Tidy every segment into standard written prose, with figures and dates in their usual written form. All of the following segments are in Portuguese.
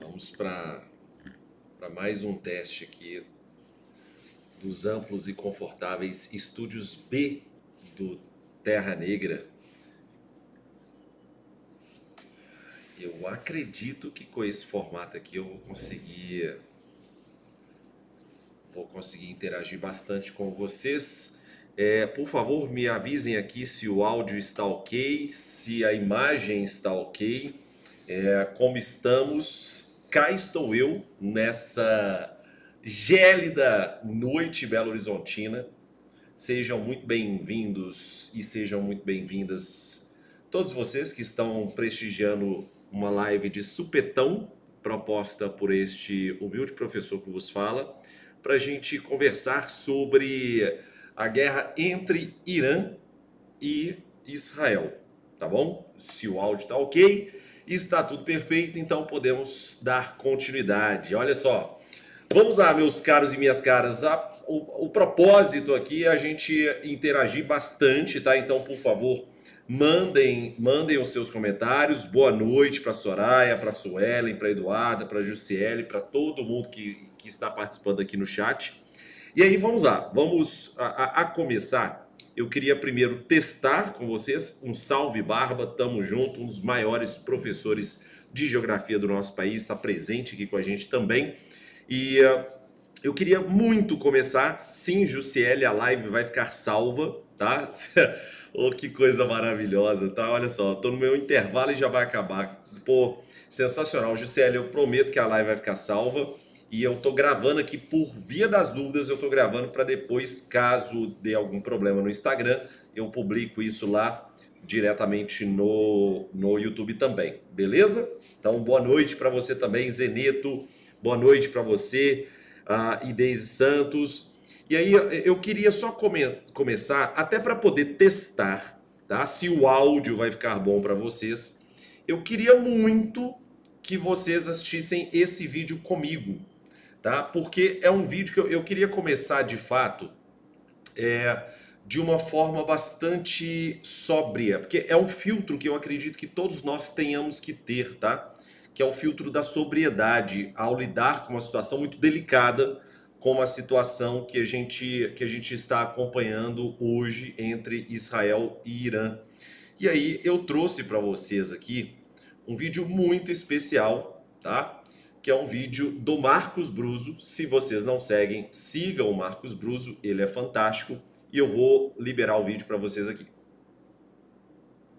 Vamos para mais um teste aqui dos amplos e confortáveis estúdios B do Terra Negra. Eu acredito que com esse formato aqui eu vou conseguir interagir bastante com vocês. Por favor, me avisem aqui se o áudio está ok, se a imagem está ok. Como estamos? Cá estou eu nessa gélida noite belo-horizontina. Sejam muito bem-vindos e sejam muito bem-vindas todos vocês que estão prestigiando uma live de supetão proposta por este humilde professor que vos fala, para a gente conversar sobre a guerra entre Irã e Israel, tá bom? Se o áudio está ok, está tudo perfeito, então podemos dar continuidade. Olha só, vamos lá, meus caros e minhas caras. O propósito aqui é a gente interagir bastante, tá? Então, por favor, mandem os seus comentários. Boa noite para Soraya, para Suelen, para Eduarda, para Jussiele, para todo mundo que está participando aqui no chat. E aí, vamos lá. Vamos a começar. Eu queria primeiro testar com vocês um salve Barba, tamo junto, um dos maiores professores de geografia do nosso país, está presente aqui com a gente também. E eu queria muito começar, sim, Jussiele, a live vai ficar salva, tá? Oh, que coisa maravilhosa, tá? Olha só, tô no meu intervalo e já vai acabar. Pô, sensacional, Jussiele, eu prometo que a live vai ficar salva. E eu tô gravando aqui por via das dúvidas, eu tô gravando para depois, caso dê algum problema no Instagram, eu publico isso lá diretamente no YouTube também, beleza? Então, boa noite para você também, Zeneto, boa noite para você, e Deise Santos. E aí, eu queria só começar, até para poder testar, tá? Se o áudio vai ficar bom para vocês, eu queria muito que vocês assistissem esse vídeo comigo, tá? Porque é um vídeo que eu queria começar de fato de uma forma bastante sóbria, porque é um filtro que eu acredito que todos nós tenhamos que ter, tá? Que é o filtro da sobriedade ao lidar com uma situação muito delicada, como a situação que a gente está acompanhando hoje entre Israel e Irã. E aí eu trouxe para vocês aqui um vídeo muito especial, tá? Que é um vídeo do Marcos Bruso. Se vocês não seguem, sigam o Marcos Bruso, ele é fantástico. E eu vou liberar o vídeo para vocês aqui.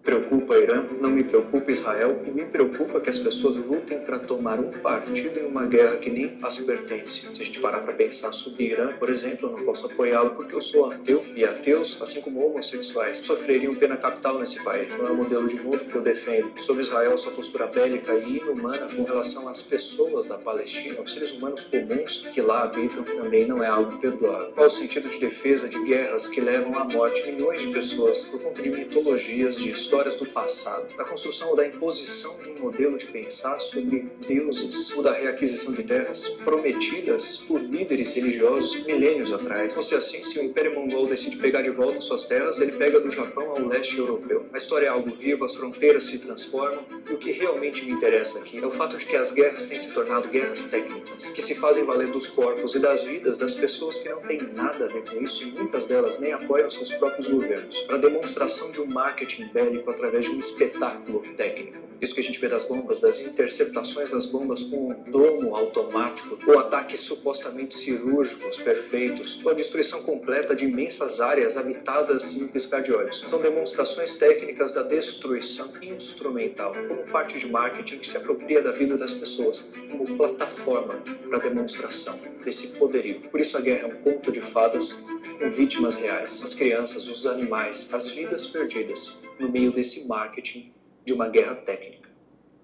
Preocupa Irã, não me preocupa Israel e me preocupa que as pessoas lutem para tomar um partido em uma guerra que nem as pertence. Se a gente parar para pensar sobre Irã, por exemplo, eu não posso apoiá-lo porque eu sou ateu e ateus, assim como homossexuais, sofreriam pena capital nesse país. Não é o modelo de mundo que eu defendo. Sobre Israel, sua postura bélica e inumana com relação às pessoas da Palestina, os seres humanos comuns que lá habitam, também não é algo perdoável. Qual o sentido de defesa de guerras que levam à morte milhões de pessoas por conta de mitologias, de histórias do passado, da construção ou da imposição de um modelo de pensar sobre deuses ou da reaquisição de terras prometidas por líderes religiosos milênios atrás. Fosse assim, se o Império Mongol decide pegar de volta suas terras, ele pega do Japão ao leste europeu. A história é algo vivo, as fronteiras se transformam e o que realmente me interessa aqui é o fato de que as guerras têm se tornado guerras técnicas, que se fazem valer dos corpos e das vidas das pessoas que não têm nada a ver com isso e muitas delas nem apoiam seus próprios governos, para demonstração de um marketing bélico através de um espetáculo técnico. Isso que a gente vê das bombas, das interceptações das bombas com um domo automático, ou ataques supostamente cirúrgicos perfeitos, ou a destruição completa de imensas áreas habitadas em um piscar de olhos. São demonstrações técnicas da destruição instrumental, como parte de marketing que se apropria da vida das pessoas, como plataforma para demonstração desse poderio. Por isso a guerra é um conto de fadas com vítimas reais, as crianças, os animais, as vidas perdidas, no meio desse marketing de uma guerra técnica.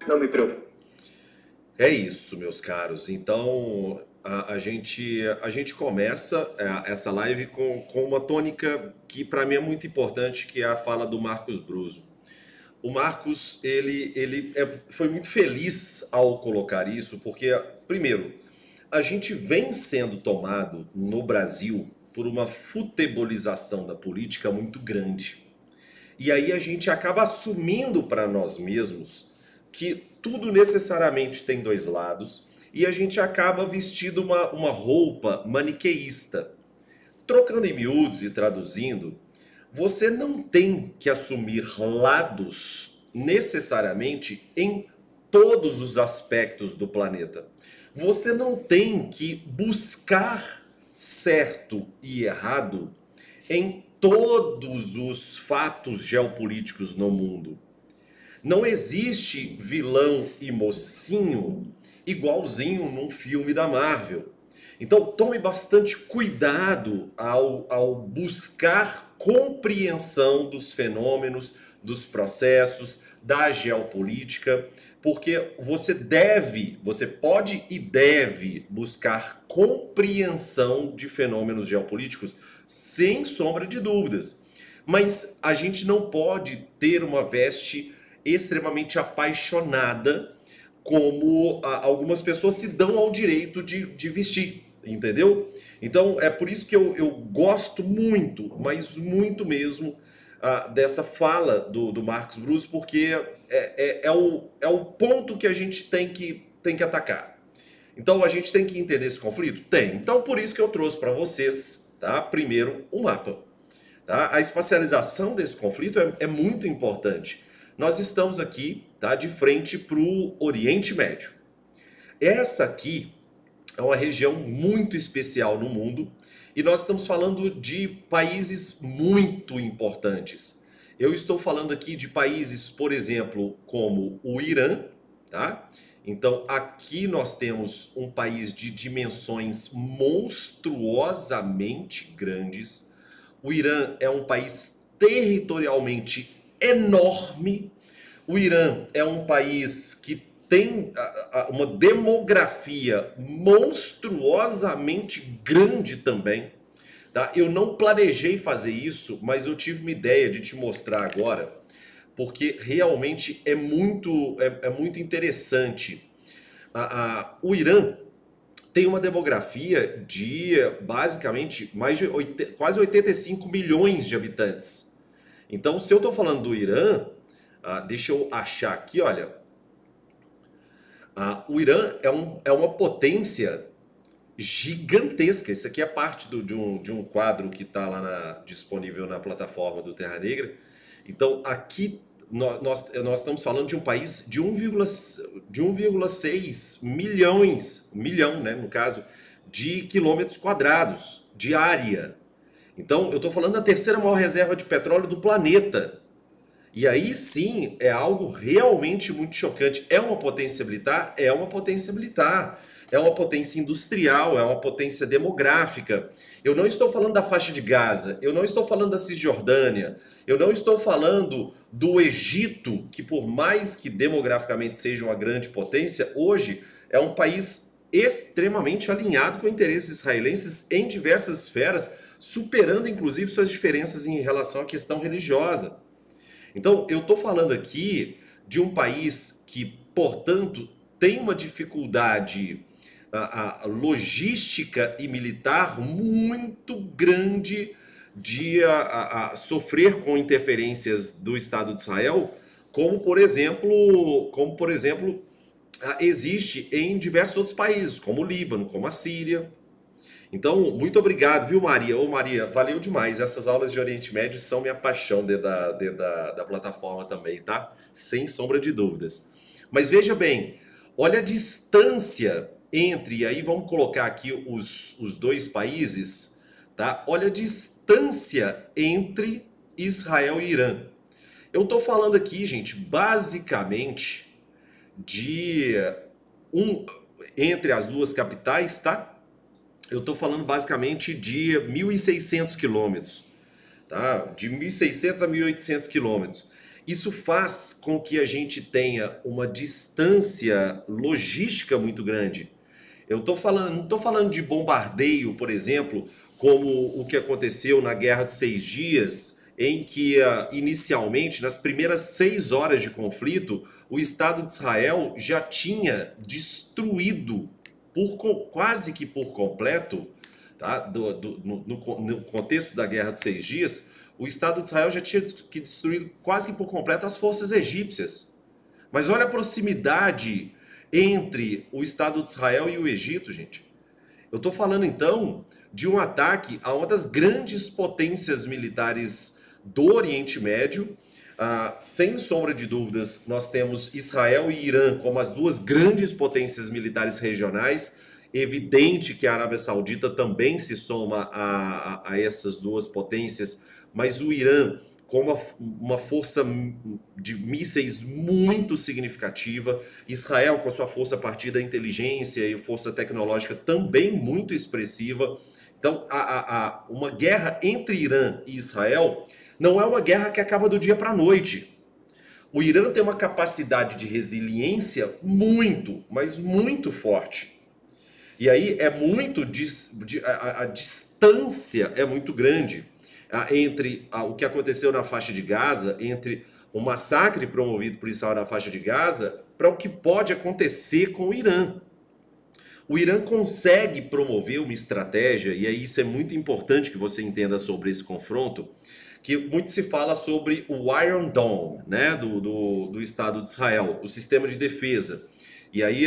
Não me preocupe. É isso, meus caros. Então, a gente começa essa live com uma tônica que para mim é muito importante, que é a fala do Marcos Bruso. O Marcos, ele foi muito feliz ao colocar isso, porque, primeiro, a gente vem sendo tomado no Brasil por uma futebolização da política muito grande. E aí a gente acaba assumindo para nós mesmos que tudo necessariamente tem dois lados e a gente acaba vestindo uma roupa maniqueísta. Trocando em miúdos e traduzindo, você não tem que assumir lados necessariamente em todos os aspectos do planeta. Você não tem que buscar certo e errado em todos os fatos geopolíticos no mundo. Não existe vilão e mocinho igualzinho num filme da Marvel. Então tome bastante cuidado ao buscar compreensão dos fenômenos, dos processos, da geopolítica, porque você pode e deve buscar compreensão de fenômenos geopolíticos sem sombra de dúvidas. Mas a gente não pode ter uma veste extremamente apaixonada como algumas pessoas se dão ao direito de vestir, entendeu? Então é por isso que eu gosto muito, mas muito mesmo, dessa fala do Marcos Bruce, porque é o ponto que a gente tem que atacar. Então a gente tem que entender esse conflito? Tem. Então por isso que eu trouxe para vocês, tá? Primeiro, um mapa. Tá? A espacialização desse conflito é muito importante. Nós estamos aqui, tá, de frente para o Oriente Médio. Essa aqui é uma região muito especial no mundo e nós estamos falando de países muito importantes. Eu estou falando aqui de países, por exemplo, como o Irã, tá? Então aqui nós temos um país de dimensões monstruosamente grandes. O Irã é um país territorialmente enorme. O Irã é um país que tem uma demografia monstruosamente grande também. Tá? Eu não planejei fazer isso, mas eu tive uma ideia de te mostrar agora, porque realmente é muito interessante. O Irã tem uma demografia de basicamente quase 85 milhões de habitantes. Então, se eu estou falando do Irã, deixa eu achar aqui, olha. O Irã é uma potência gigantesca. Isso aqui é parte de um quadro que está lá disponível na plataforma do Terra Negra. Então, aqui nós estamos falando de um país de 1,6 milhão, né, no caso, de quilômetros quadrados de área. Então, eu estou falando da terceira maior reserva de petróleo do planeta. E aí sim, é algo realmente muito chocante. É uma potência militar? É uma potência militar. É uma potência industrial, é uma potência demográfica. Eu não estou falando da faixa de Gaza, eu não estou falando da Cisjordânia, eu não estou falando do Egito, que por mais que demograficamente seja uma grande potência, hoje é um país extremamente alinhado com interesses israelenses em diversas esferas, superando inclusive suas diferenças em relação à questão religiosa. Então, eu estou falando aqui de um país que, portanto, tem uma dificuldade logística e militar muito grande de sofrer com interferências do Estado de Israel, como por exemplo, existe em diversos outros países, como o Líbano, como a Síria. Então, muito obrigado, viu, Maria? Ô, Maria, valeu demais. Essas aulas de Oriente Médio são minha paixão dentro da plataforma também, tá? Sem sombra de dúvidas. Mas veja bem, olha a distância entre, e aí vamos colocar aqui os dois países, tá? Olha a distância entre Israel e Irã. Eu estou falando aqui, gente, basicamente entre as duas capitais, tá? Eu estou falando basicamente de 1.600 quilômetros, tá? De 1.600 a 1.800 quilômetros. Isso faz com que a gente tenha uma distância logística muito grande. Não estou falando de bombardeio, por exemplo, como o que aconteceu na Guerra dos 6 Dias, em que inicialmente, nas primeiras 6 horas de conflito, o Estado de Israel já tinha destruído quase que por completo, tá? No contexto da Guerra dos 6 Dias, o Estado de Israel já tinha destruído quase que por completo as forças egípcias. Mas olha a proximidade entre o Estado de Israel e o Egito, gente. Eu estou falando então de um ataque a uma das grandes potências militares do Oriente Médio. Sem sombra de dúvidas, nós temos Israel e Irã como as duas grandes potências militares regionais. Evidente que a Arábia Saudita também se soma a essas duas potências, mas o Irã com uma força de mísseis muito significativa, Israel com a sua força a partir da inteligência e força tecnológica também muito expressiva. Então, uma guerra entre Irã e Israel não é uma guerra que acaba do dia para a noite. O Irã tem uma capacidade de resiliência muito, mas muito forte. E aí é muito a distância é muito grande entre o que aconteceu na faixa de Gaza, entre o massacre promovido por Israel na faixa de Gaza, para o que pode acontecer com o Irã. O Irã consegue promover uma estratégia, e aí isso é muito importante que você entenda sobre esse confronto, que muito se fala sobre o Iron Dome, né, do Estado de Israel, o sistema de defesa. E aí,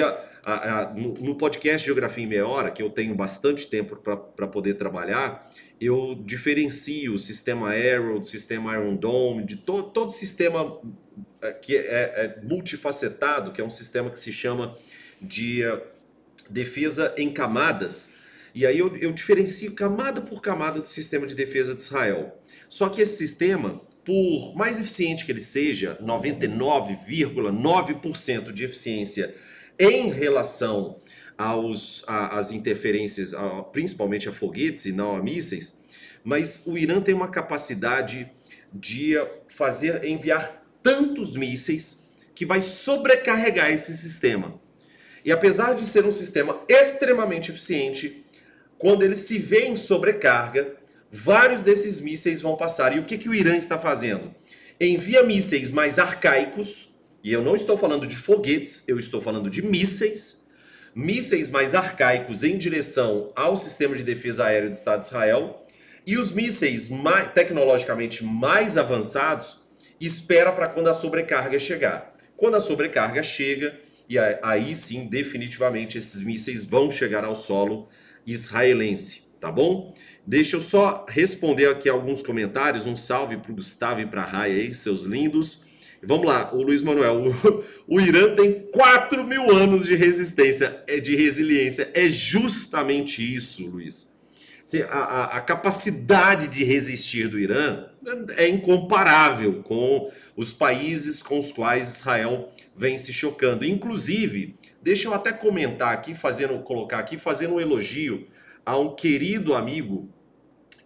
no podcast Geografia em Meia Hora, que eu tenho bastante tempo para poder trabalhar, eu diferencio o sistema Arrow, do sistema Iron Dome, de todo sistema que é multifacetado, que é um sistema que se chama de defesa em camadas. E aí eu diferencio camada por camada do sistema de defesa de Israel. Só que esse sistema, por mais eficiente que ele seja, 99,9% de eficiência em relação às interferências, principalmente a foguetes e não a mísseis, mas o Irã tem uma capacidade de enviar tantos mísseis que vai sobrecarregar esse sistema. E apesar de ser um sistema extremamente eficiente, quando ele se vê em sobrecarga, vários desses mísseis vão passar. E o que o Irã está fazendo? Envia mísseis mais arcaicos, e eu não estou falando de foguetes, eu estou falando de mísseis mais arcaicos em direção ao sistema de defesa aérea do Estado de Israel, e os mísseis tecnologicamente mais avançados espera para quando a sobrecarga chegar. Quando a sobrecarga chega, e aí sim, definitivamente, esses mísseis vão chegar ao solo israelense, tá bom? Deixa eu só responder aqui alguns comentários. Um salve para o Gustavo e para a Raia aí, seus lindos. Vamos lá, o Luiz Manuel. O Irã tem 4.000 anos de resistência, de resiliência. É justamente isso, Luiz. Assim, a capacidade de resistir do Irã é incomparável com os países com os quais Israel vem se chocando. Inclusive, deixa eu até comentar aqui, fazendo um elogio a um querido amigo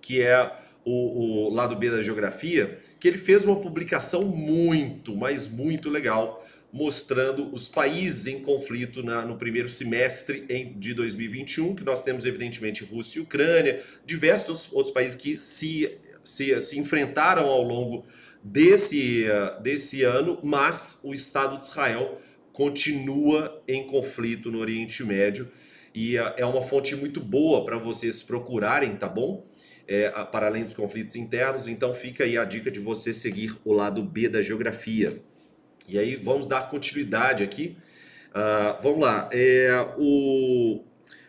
que é o lado B da Geografia, que ele fez uma publicação muito, mas muito legal, mostrando os países em conflito no primeiro semestre de 2021, que nós temos, evidentemente, Rússia e Ucrânia, diversos outros países que se enfrentaram ao longo desse ano, mas o Estado de Israel continua em conflito no Oriente Médio, e é uma fonte muito boa para vocês procurarem, tá bom? Para além dos conflitos internos, então fica aí a dica de você seguir o lado B da Geografia. E aí vamos dar continuidade aqui. Vamos lá.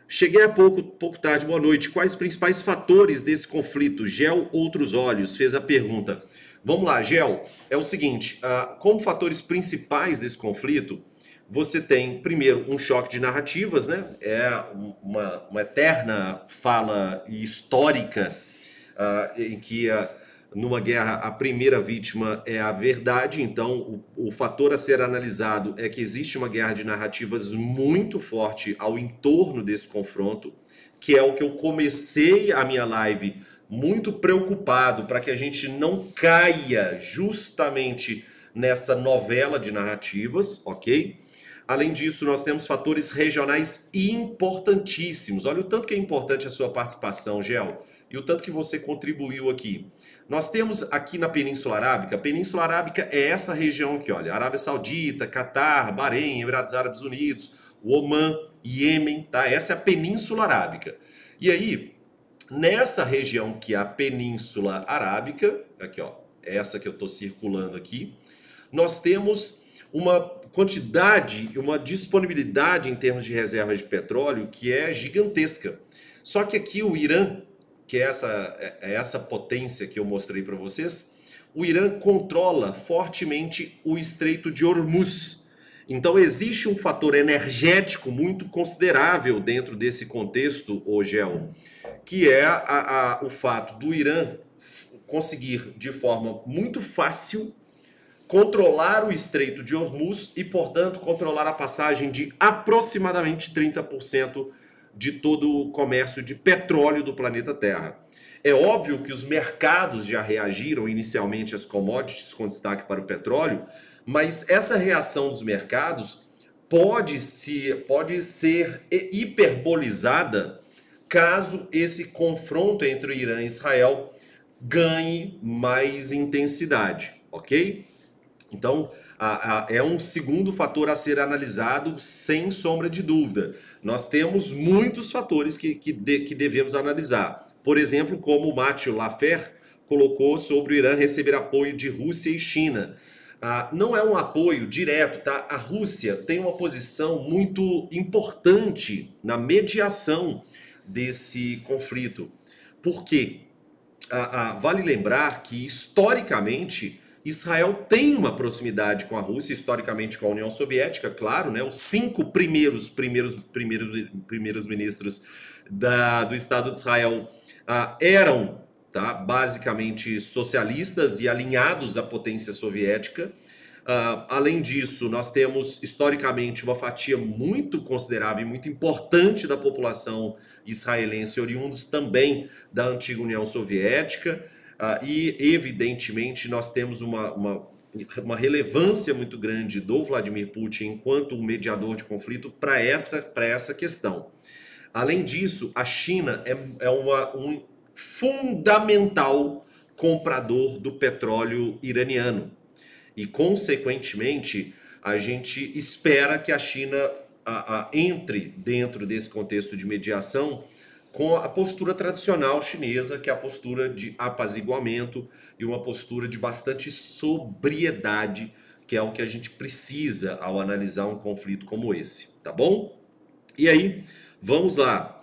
Cheguei há pouco tarde, boa noite. Quais os principais fatores desse conflito? Gel, outros olhos, fez a pergunta. Vamos lá, Gel. É o seguinte, como fatores principais desse conflito, você tem, primeiro, um choque de narrativas, né? É uma eterna fala histórica em que numa guerra a primeira vítima é a verdade. Então, o fator a ser analisado é que existe uma guerra de narrativas muito forte ao entorno desse confronto, que é o que eu comecei a minha live muito preocupado para que a gente não caia justamente nessa novela de narrativas, ok? Além disso, nós temos fatores regionais importantíssimos. Olha o tanto que é importante a sua participação, Gel, e o tanto que você contribuiu aqui. Nós temos aqui na Península Arábica, a Península Arábica é essa região aqui, olha, Arábia Saudita, Catar, Bahrein, Emirados Árabes Unidos, Omã, Iêmen, tá? Essa é a Península Arábica. E aí, nessa região que é a Península Arábica, aqui ó, essa que eu estou circulando aqui, nós temos uma quantidade, uma disponibilidade em termos de reservas de petróleo que é gigantesca. Só que aqui o Irã, que é essa potência que eu mostrei para vocês, o Irã controla fortemente o Estreito de Hormuz. Então existe um fator energético muito considerável dentro desse contexto, ô Gel, que é o fato do Irã conseguir de forma muito fácil controlar o Estreito de Hormuz e, portanto, controlar a passagem de aproximadamente 30% de todo o comércio de petróleo do planeta Terra. É óbvio que os mercados já reagiram inicialmente às commodities, com destaque para o petróleo, mas essa reação dos mercados pode ser hiperbolizada caso esse confronto entre o Irã e Israel ganhe mais intensidade, ok? Então, é um segundo fator a ser analisado sem sombra de dúvida. Nós temos muitos fatores que devemos analisar. Por exemplo, como o Mathieu Laffer colocou sobre o Irã receber apoio de Rússia e China. Não é um apoio direto, tá? A Rússia tem uma posição muito importante na mediação desse conflito. Por quê? Vale lembrar que, historicamente, Israel tem uma proximidade com a Rússia, historicamente com a União Soviética, claro, né? Os 5 primeiros ministros do Estado de Israel eram, tá, basicamente socialistas e alinhados à potência soviética. Além disso, nós temos historicamente uma fatia muito considerável e muito importante da população israelense, oriundos também da antiga União Soviética. E, evidentemente, nós temos uma relevância muito grande do Vladimir Putin enquanto um mediador de conflito para essa questão. Além disso, a China é um fundamental comprador do petróleo iraniano. E, consequentemente, a gente espera que a China entre dentro desse contexto de mediação com a postura tradicional chinesa, que é a postura de apaziguamento e uma postura de bastante sobriedade, que é o que a gente precisa ao analisar um conflito como esse, tá bom? E aí, vamos lá.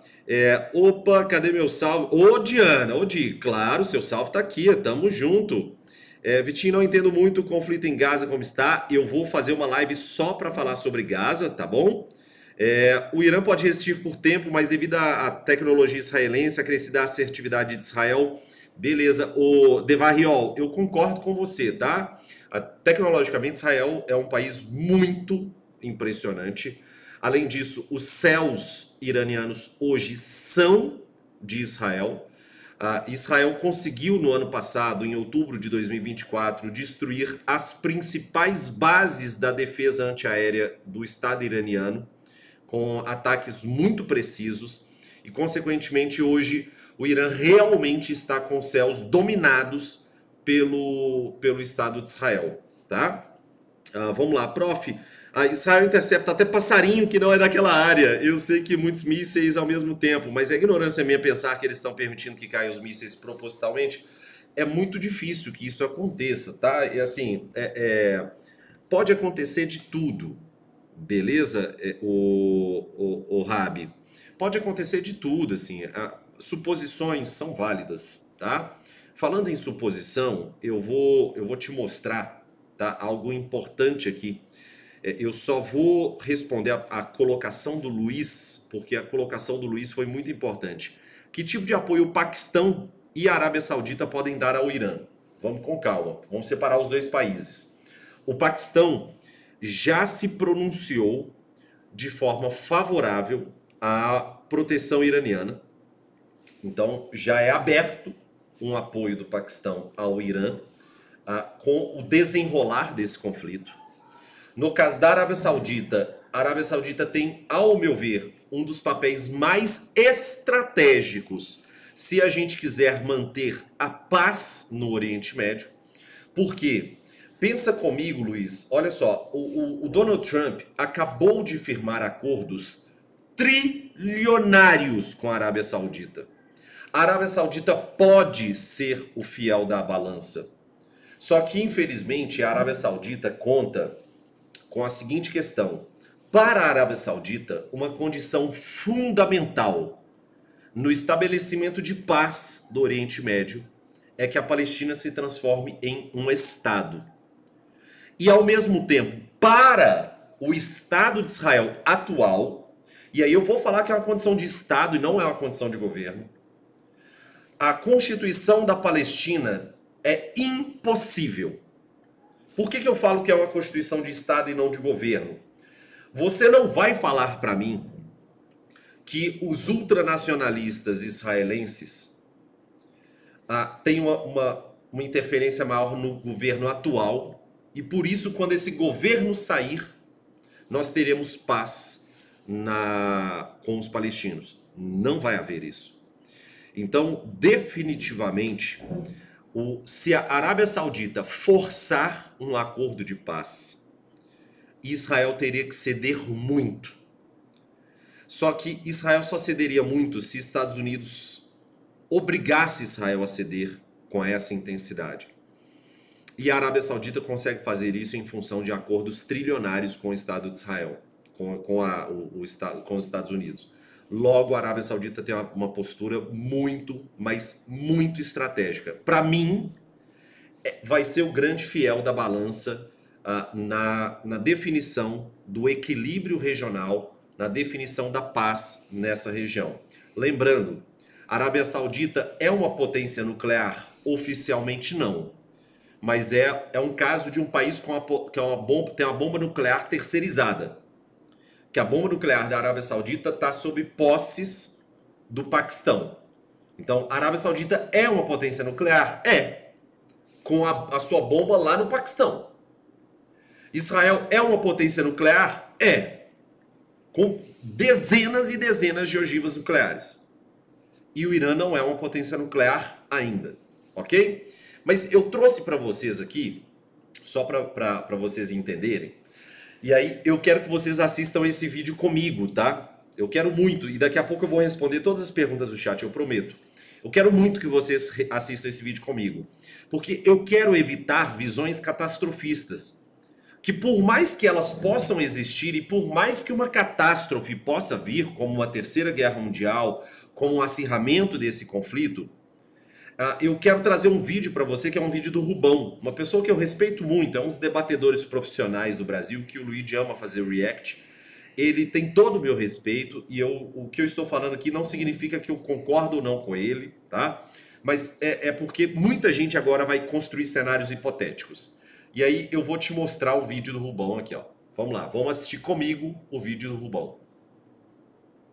Opa, cadê meu salve? Ô, Diana, ô, Di, claro, seu salve tá aqui, tamo junto. Vitinho, não entendo muito o conflito em Gaza como está. Eu vou fazer uma live só para falar sobre Gaza, tá bom? O Irã pode resistir por tempo, mas devido à tecnologia israelense, a crescida assertividade de Israel, beleza. O Devarriol, eu concordo com você, tá? Tecnologicamente, Israel é um país muito impressionante. Além disso, os céus iranianos hoje são de Israel. Israel conseguiu no ano passado, em outubro de 2024, destruir as principais bases da defesa antiaérea do Estado iraniano, com ataques muito precisos, e consequentemente hoje o Irã realmente está com céus dominados pelo Estado de Israel, tá? Vamos lá, prof. Israel intercepta até passarinho que não é daquela área. Eu sei que muitos mísseis ao mesmo tempo, mas é ignorância minha pensar que eles estão permitindo que caiam os mísseis propositalmente. É muito difícil que isso aconteça, tá? E assim, pode acontecer de tudo. Beleza, o Rabi? Pode acontecer de tudo, assim. Suposições são válidas, tá? Falando em suposição, eu vou te mostrar, tá, algo importante aqui. Eu só vou responder a colocação do Luiz, porque a colocação do Luiz foi muito importante. Que tipo de apoio o Paquistão e a Arábia Saudita podem dar ao Irã? Vamos com calma, vamos separar os dois países. O Paquistão já se pronunciou de forma favorável à proteção iraniana. Então, já é aberto um apoio do Paquistão ao Irã com o desenrolar desse conflito. No caso da Arábia Saudita tem, ao meu ver, um dos papéis mais estratégicos se a gente quiser manter a paz no Oriente Médio. Por quê? Pensa comigo, Luiz, olha só, o Donald Trump acabou de firmar acordos trilionários com a Arábia Saudita. A Arábia Saudita pode ser o fiel da balança. Só que, infelizmente, a Arábia Saudita conta com a seguinte questão. Para a Arábia Saudita, uma condição fundamental no estabelecimento de paz do Oriente Médio é que a Palestina se transforme em um Estado. E, ao mesmo tempo, para o Estado de Israel atual, e aí eu vou falar que é uma condição de Estado e não é uma condição de governo, a Constituição da Palestina é impossível. Por que eu falo que é uma Constituição de Estado e não de governo? Você não vai falar para mim que os ultranacionalistas israelenses têm uma interferência maior no governo atual e por isso, quando esse governo sair, nós teremos paz com os palestinos. Não vai haver isso. Então, definitivamente, se a Arábia Saudita forçar um acordo de paz, Israel teria que ceder muito. Só que Israel só cederia muito se Estados Unidos obrigasse Israel a ceder com essa intensidade. E a Arábia Saudita consegue fazer isso em função de acordos trilionários com o Estado de Israel, com os Estados Unidos. Logo, a Arábia Saudita tem uma postura muito, mas muito estratégica. Para mim, vai ser o grande fiel da balança na definição do equilíbrio regional, na definição da paz nessa região. Lembrando, a Arábia Saudita é uma potência nuclear? Oficialmente não. Mas é um caso de um país que tem uma bomba nuclear terceirizada. Que a bomba nuclear da Arábia Saudita está sob posses do Paquistão. Então, a Arábia Saudita é uma potência nuclear? É. Com a sua bomba lá no Paquistão. Israel é uma potência nuclear? É. Com dezenas e dezenas de ogivas nucleares. E o Irã não é uma potência nuclear ainda. Ok? Mas eu trouxe para vocês aqui, só para vocês entenderem, e aí eu quero que vocês assistam esse vídeo comigo, tá? Eu quero muito, e daqui a pouco eu vou responder todas as perguntas do chat, eu prometo. Eu quero muito que vocês assistam esse vídeo comigo, porque eu quero evitar visões catastrofistas, que por mais que elas possam existir e por mais que uma catástrofe possa vir, como uma terceira guerra mundial, como um acirramento desse conflito, eu quero trazer um vídeo para você que é um vídeo do Rubão, uma pessoa que eu respeito muito, é um dos debatedores profissionais do Brasil, que o Luigi ama fazer react. Ele tem todo o meu respeito e o que eu estou falando aqui não significa que eu concordo ou não com ele, tá? Mas é porque muita gente agora vai construir cenários hipotéticos. E aí eu vou te mostrar o vídeo do Rubão aqui, ó. Vamos lá, vamos assistir comigo o vídeo do Rubão.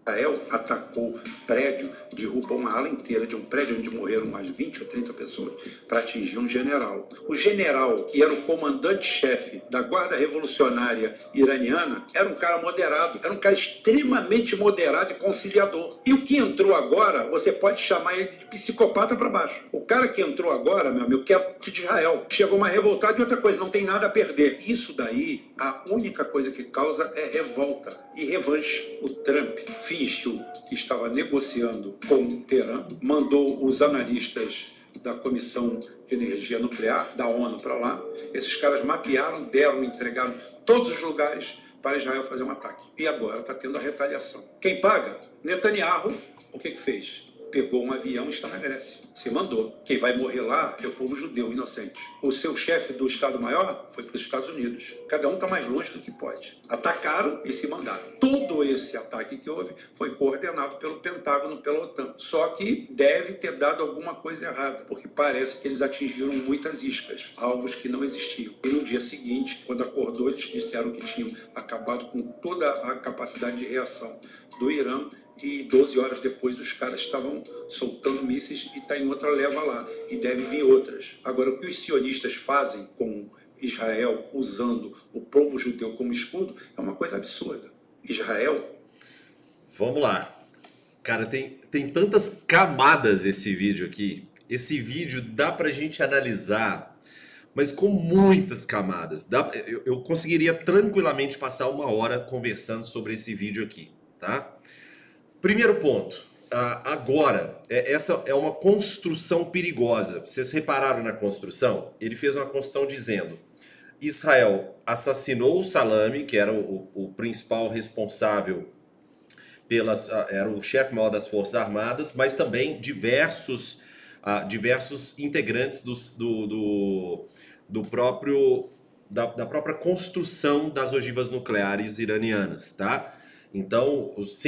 Israel atacou prédio, derrubou uma ala inteira de um prédio onde morreram mais 20 ou 30 pessoas para atingir um general. O general, que era o comandante-chefe da Guarda Revolucionária Iraniana, era um cara moderado, era um cara extremamente moderado e conciliador. E o que entrou agora, você pode chamar ele de psicopata para baixo. O cara que entrou agora, meu amigo, que é de Israel, chegou mais revoltado e outra coisa, não tem nada a perder. Isso daí, a única coisa que causa é revolta e revanche. O Trump fingiu que estava negociando com o Teherã, mandou os analistas da Comissão de Energia Nuclear, da ONU, para lá. Esses caras mapearam, entregaram todos os lugares para Israel fazer um ataque. E agora está tendo a retaliação. Quem paga? Netanyahu. O que fez? Pegou um avião e está na Grécia. Se mandou. Quem vai morrer lá é o povo judeu, inocente. O seu chefe do Estado-Maior foi para os Estados Unidos. Cada um está mais longe do que pode. Atacaram e se mandaram. Todo esse ataque que houve foi coordenado pelo Pentágono, pela OTAN. Só que deve ter dado alguma coisa errada, porque parece que eles atingiram muitas iscas, alvos que não existiam. E no dia seguinte, quando acordou, eles disseram que tinham acabado com toda a capacidade de reação do Irã, e 12 horas depois os caras estavam soltando mísseis e está em outra leva lá, e deve vir outras. Agora, o que os sionistas fazem com Israel, usando o povo judeu como escudo, é uma coisa absurda. Israel... Vamos lá. Cara, tem tantas camadas esse vídeo aqui. Esse vídeo dá pra gente analisar, mas com muitas camadas. Eu conseguiria tranquilamente passar uma hora conversando sobre esse vídeo aqui, tá? Primeiro ponto, agora, essa é uma construção perigosa. Vocês repararam na construção? Ele fez uma construção dizendo, Israel assassinou o Salami, que era o principal responsável era o chefe maior das Forças Armadas, mas também diversos integrantes da própria construção das ogivas nucleares iranianas, tá? Então, os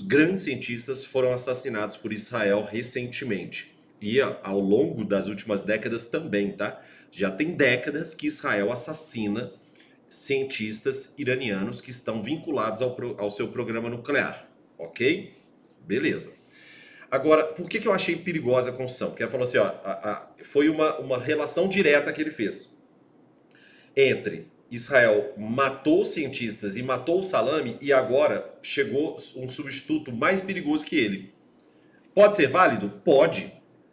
grandes cientistas foram assassinados por Israel recentemente. E ao longo das últimas décadas também, tá? Já tem décadas que Israel assassina cientistas iranianos que estão vinculados ao seu programa nuclear, ok? Beleza. Agora, por que eu achei perigosa a construção? Porque ela falou assim, ó, foi uma relação direta que ele fez entre Israel matou cientistas e matou o Salami e agora chegou um substituto mais perigoso que ele. Pode ser válido? Pode,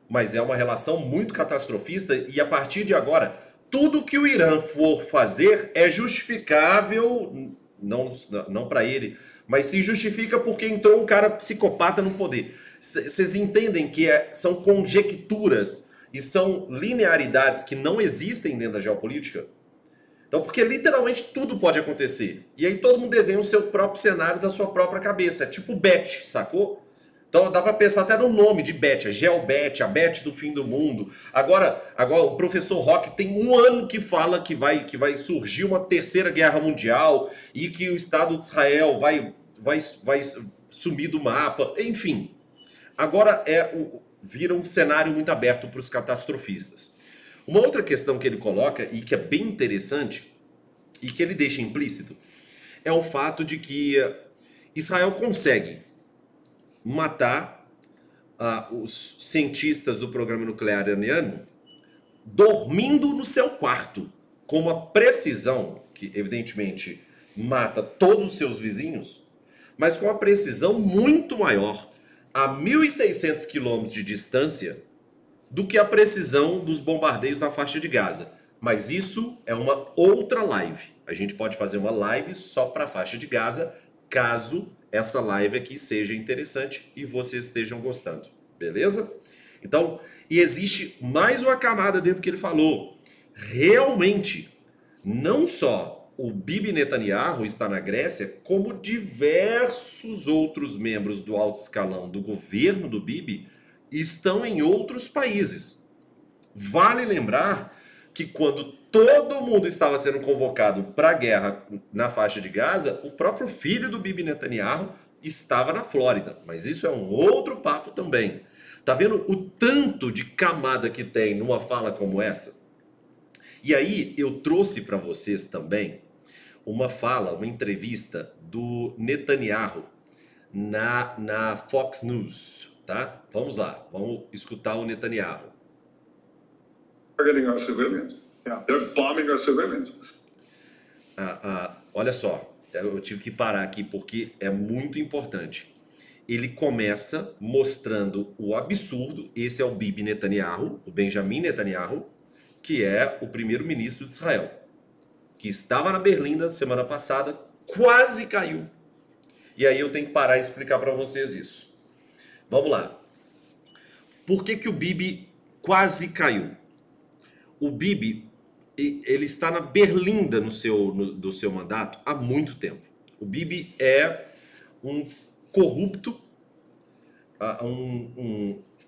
mas é uma relação muito catastrofista e a partir de agora, tudo que o Irã for fazer é justificável, não para ele, mas se justifica porque entrou um cara psicopata no poder. Vocês entendem que são conjecturas e são linearidades que não existem dentro da geopolítica? Então, porque literalmente tudo pode acontecer. E aí todo mundo desenha o seu próprio cenário da sua própria cabeça. É tipo Bet, sacou? Então dá para pensar até no nome de Bet, a GeoBet, a Bet do fim do mundo. Agora o professor Rock tem um ano que fala que vai surgir uma terceira guerra mundial e que o Estado de Israel vai sumir do mapa. Enfim, agora vira um cenário muito aberto para os catastrofistas. Uma outra questão que ele coloca, e que é bem interessante, e que ele deixa implícito, é o fato de que Israel consegue matar os cientistas do programa nuclear iraniano dormindo no seu quarto, com uma precisão que, evidentemente, mata todos os seus vizinhos, mas com uma precisão muito maior, a 1.600 quilômetros de distância, do que a precisão dos bombardeios na faixa de Gaza. Mas isso é uma outra live. A gente pode fazer uma live só para a faixa de Gaza, caso essa live aqui seja interessante e vocês estejam gostando. Beleza? Então, e existe mais uma camada dentro do que ele falou. Realmente, não só o Bibi Netanyahu está na Grécia, como diversos outros membros do alto escalão do governo do Bibi estão em outros países. Vale lembrar que quando todo mundo estava sendo convocado para a guerra na faixa de Gaza, o próprio filho do Bibi Netanyahu estava na Flórida. Mas isso é um outro papo também. Tá vendo o tanto de camada que tem numa fala como essa? E aí eu trouxe para vocês também uma entrevista do Netanyahu na Fox News. Tá? Vamos lá, vamos escutar o Netanyahu. Targeting our civilians. Yeah. They're bombing our civilians. Olha só, eu tive que parar aqui porque é muito importante. Ele começa mostrando o absurdo. Esse é o Bibi Netanyahu, o Benjamin Netanyahu, que é o primeiro-ministro de Israel, que estava na Berlinda semana passada, quase caiu. E aí eu tenho que parar e explicar para vocês isso. Vamos lá. Por que o Bibi quase caiu? O Bibi, ele está na Berlinda do seu mandato há muito tempo. O Bibi é um corrupto,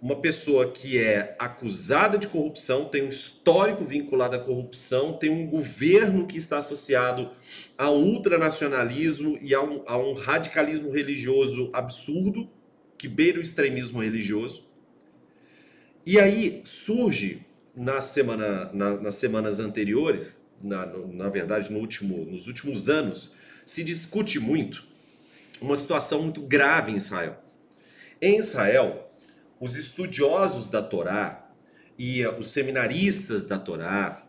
uma pessoa que é acusada de corrupção, tem um histórico vinculado à corrupção, tem um governo que está associado a um ultranacionalismo e a um radicalismo religioso absurdo, que beira o extremismo religioso. E aí surge, nas semanas anteriores, na verdade nos últimos anos, se discute muito uma situação muito grave em Israel. Em Israel, os estudiosos da Torá e os seminaristas da Torá,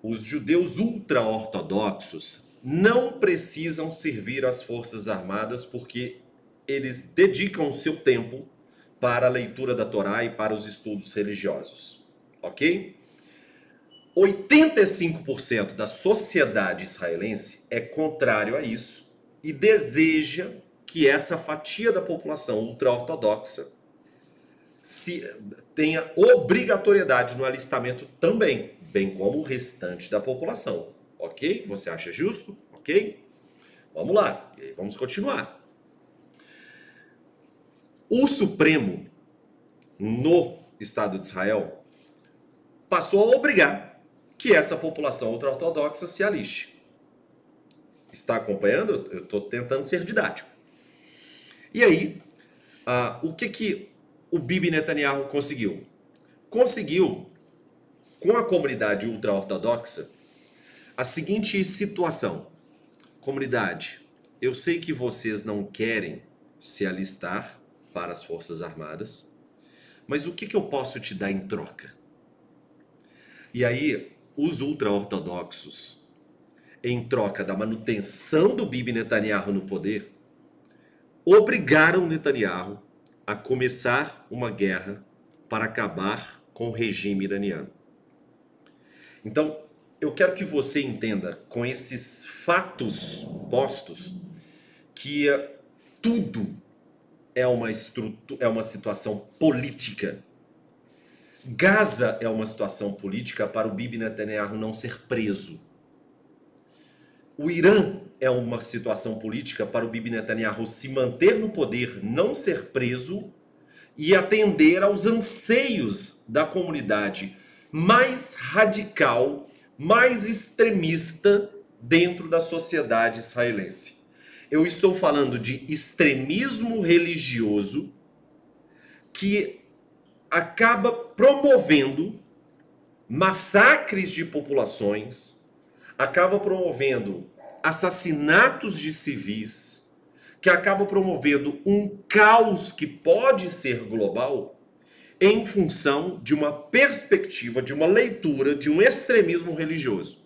os judeus ultra-ortodoxos, não precisam servir às Forças Armadas porque eles dedicam o seu tempo para a leitura da Torá e para os estudos religiosos, ok? 85% da sociedade israelense é contrário a isso e deseja que essa fatia da população ultra-ortodoxa tenha obrigatoriedade no alistamento também, bem como o restante da população, Ok? Você acha justo? Ok? Vamos lá, e aí vamos continuar. O Supremo, no Estado de Israel, passou a obrigar que essa população ultra-ortodoxa se alixe. Está acompanhando? Eu estou tentando ser didático. E aí, o que o Bibi Netanyahu conseguiu? Conseguiu, com a comunidade ultra-ortodoxa, a seguinte situação. Comunidade, eu sei que vocês não querem se alistar para as Forças Armadas, mas o que eu posso te dar em troca? E aí, os ultra-ortodoxos, em troca da manutenção do Bibi Netanyahu no poder, obrigaram Netanyahu a começar uma guerra para acabar com o regime iraniano. Então, eu quero que você entenda, com esses fatos postos, que tudo é uma situação política. Gaza é uma situação política para o Bibi Netanyahu não ser preso. O Irã é uma situação política para o Bibi Netanyahu se manter no poder, não ser preso e atender aos anseios da comunidade mais radical, mais extremista dentro da sociedade israelense. Eu estou falando de extremismo religioso que acaba promovendo massacres de populações, acaba promovendo assassinatos de civis, que acaba promovendo um caos que pode ser global em função de uma perspectiva, de uma leitura, de um extremismo religioso.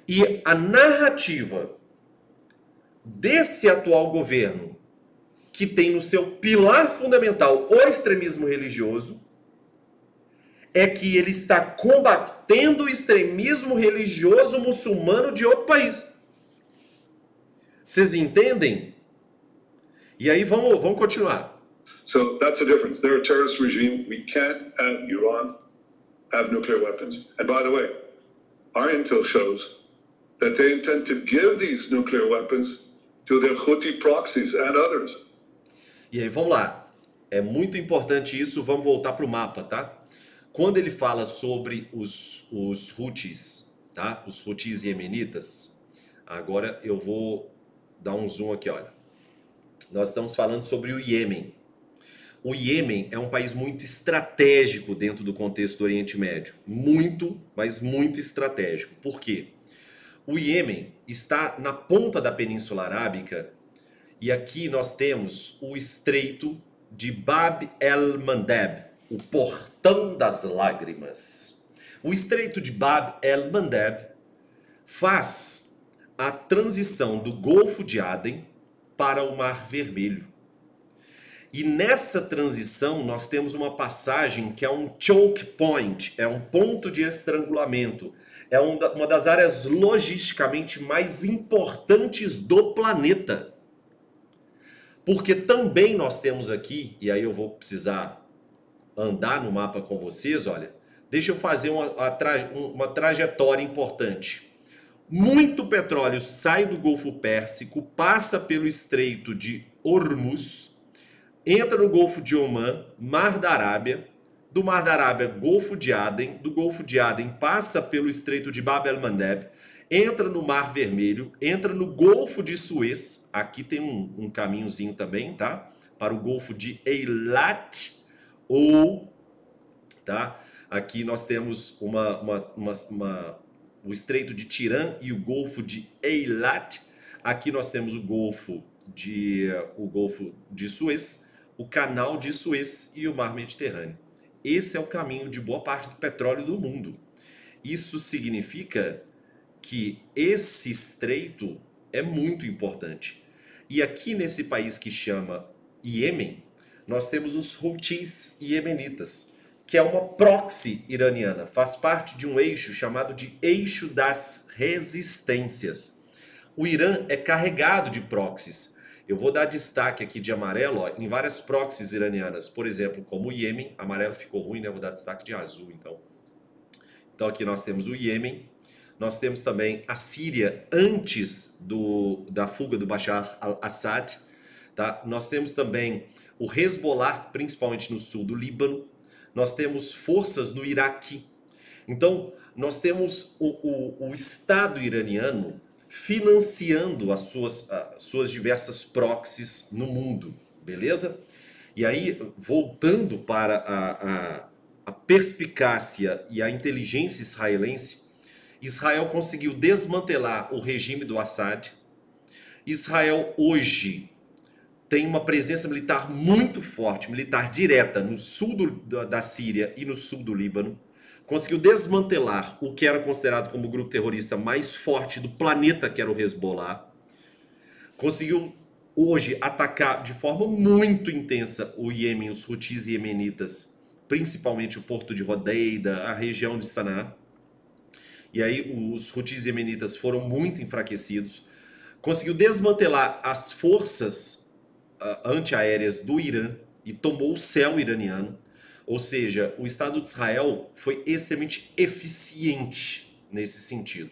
E a narrativa desse atual governo, que tem no seu pilar fundamental o extremismo religioso, é que ele está combatendo o extremismo religioso muçulmano de outro país. Vocês entendem? E aí vamos continuar. So that's the difference. They're a terrorist regime. We can't have Iran have nuclear weapons. And by the way, our intel shows that they intend to give these nuclear weapons to their Houthi proxies and others. E aí, vamos lá. É muito importante isso. Vamos voltar para o mapa, tá? Quando ele fala sobre os Houthis, tá? Os Houthis iemenitas, agora eu vou dar um zoom aqui, olha. Nós estamos falando sobre o Iêmen. O Iêmen é um país muito estratégico dentro do contexto do Oriente Médio. Muito, mas muito estratégico. Por quê? O Iêmen está na ponta da Península Arábica e aqui nós temos o Estreito de Bab el-Mandeb, o Portão das Lágrimas. O Estreito de Bab el-Mandeb faz a transição do Golfo de Aden para o Mar Vermelho. E nessa transição nós temos uma passagem que é um choke point, é um ponto de estrangulamento, é uma das áreas logisticamente mais importantes do planeta. Porque também nós temos aqui, e aí eu vou precisar andar no mapa com vocês, olha, deixa eu fazer uma trajetória importante. Muito petróleo sai do Golfo Pérsico, passa pelo Estreito de Hormuz, entra no Golfo de Omã, Mar da Arábia, do Mar da Arábia, Golfo de Aden, do Golfo de Aden passa pelo Estreito de Bab el-Mandeb, entra no Mar Vermelho, entra no Golfo de Suez, aqui tem um caminhozinho também, tá? Para o Golfo de Eilat, ou, tá? Aqui nós temos o Estreito de Tirã e o Golfo de Eilat. Aqui nós temos o Golfo de Suez, o Canal de Suez e o Mar Mediterrâneo. Esse é o caminho de boa parte do petróleo do mundo. Isso significa que esse estreito é muito importante. E aqui nesse país que chama Iêmen, nós temos os Houthis iemenitas, que é uma proxy iraniana, faz parte de um eixo chamado de Eixo das Resistências. O Irã é carregado de proxies. Eu vou dar destaque aqui de amarelo em várias proxies iranianas, por exemplo, como o Iêmen. Amarelo ficou ruim, né? Vou dar destaque de azul, então. Então aqui nós temos o Iêmen, nós temos também a Síria antes da fuga do Bashar al-Assad, tá? Nós temos também o Hezbollah, principalmente no sul do Líbano, nós temos forças no Iraque. Então, nós temos o Estado iraniano financiando as suas diversas proxies no mundo, beleza? E aí, voltando para a perspicácia e a inteligência israelense, Israel conseguiu desmantelar o regime do Assad. Israel hoje tem uma presença militar muito forte, militar direta, no sul da Síria e no sul do Líbano. Conseguiu desmantelar o que era considerado como o grupo terrorista mais forte do planeta, que era o Hezbollah. Conseguiu hoje atacar de forma muito intensa o Iêmen, os Houthis iemenitas, principalmente o porto de Hodeida, a região de Sanaa. E aí os Houthis iemenitas foram muito enfraquecidos. Conseguiu desmantelar as forças antiaéreas do Irã e tomou o céu iraniano. Ou seja, o Estado de Israel foi extremamente eficiente nesse sentido.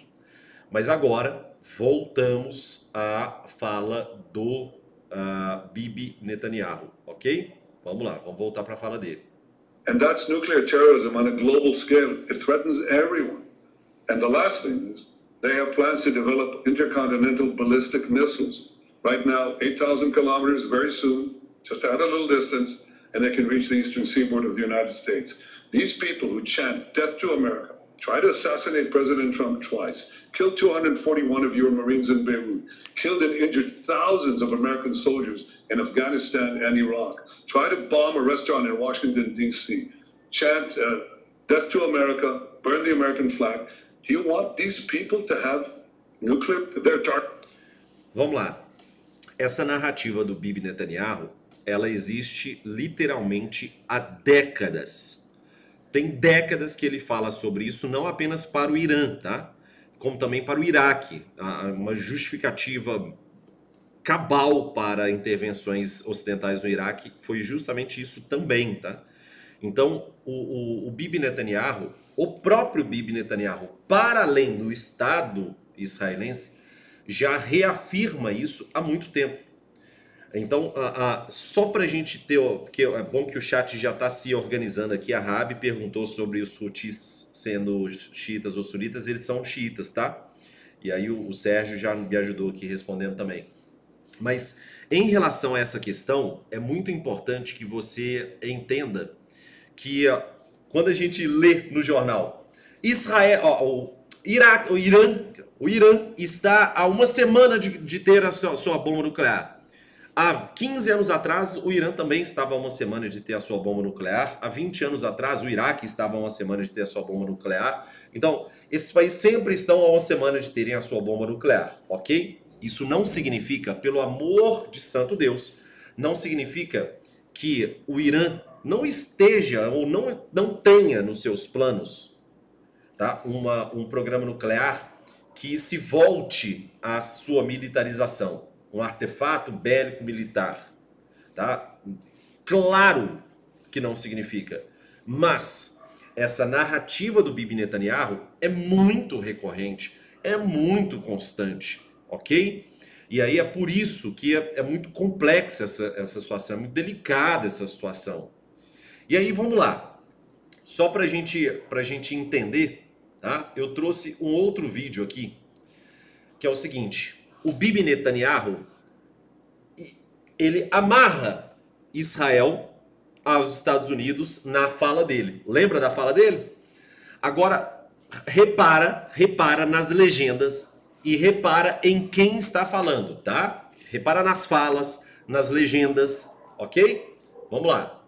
Mas agora, voltamos à fala do Bibi Netanyahu, ok? Vamos lá, vamos voltar para a fala dele. And that's nuclear terrorism on a global scale. It threatens everyone. And the last thing is, they have plans to develop intercontinental ballistic missiles. Right now, 8,000 kilometers, very soon, just at a little distance, and they can reach the eastern seaboard of the United States. These people who chant death to America, try to assassinate President Trump twice, killed 241 of your Marines in Beirut, killed and injured thousands of American soldiers in Afghanistan and Iraq, try to bomb a restaurant in Washington, D.C., chant death to America, burn the American flag. Do you want these people to have nuclear, their target? Vamos lá. Essa narrativa do Bibi Netanyahu, ela existe literalmente há décadas. Tem décadas que ele fala sobre isso, não apenas para o Irã, tá? Como também para o Iraque. Uma justificativa cabal para intervenções ocidentais no Iraque foi justamente isso também, tá? Então, o Bibi Netanyahu, o próprio Bibi Netanyahu, para além do Estado israelense, já reafirma isso há muito tempo. Então, só para a gente ter, porque é bom que o chat já está se organizando aqui, a Rabi perguntou sobre os Houthis sendo xiitas ou sunitas, eles são xiitas, tá? E aí o Sérgio já me ajudou aqui respondendo também. Mas em relação a essa questão, é muito importante que você entenda que quando a gente lê no jornal, Israel, o Irã está há uma semana de ter a sua bomba nuclear. Há 15 anos atrás, o Irã também estava há uma semana de ter a sua bomba nuclear. Há 20 anos atrás, o Iraque estava há uma semana de ter a sua bomba nuclear. Então, esses países sempre estão há uma semana de terem a sua bomba nuclear, ok? Isso não significa, pelo amor de santo Deus, não significa que o Irã não esteja ou não tenha nos seus planos, tá, um programa nuclear que se volte à sua militarização. Um artefato bélico militar, tá? Claro que não significa, mas essa narrativa do Bibi Netanyahu é muito recorrente, é muito constante, ok? E aí é por isso que é muito complexa essa situação, é muito delicada essa situação. E aí vamos lá, só para a gente entender, tá? Eu trouxe um outro vídeo aqui, que é o seguinte. O Bibi Netanyahu, ele amarra Israel aos Estados Unidos na fala dele. Lembra da fala dele? Agora, repara nas legendas e repara em quem está falando, tá? Repara nas falas, nas legendas, ok? Vamos lá.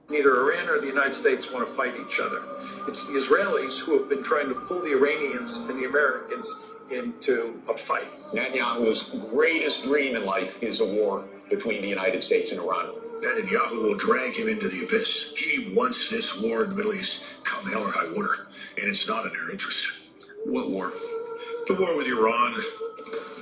Neither Iran or the United States want to fight each other. It's the Israelis who have been trying to pull the Iranians and the Americans into a fight. Netanyahu's greatest dream in life is a war between the United States and Iran. Netanyahu will drag him into the abyss. He wants this war in the Middle East, come hell or high water, and it's not in their interest. What war? The war with Iran.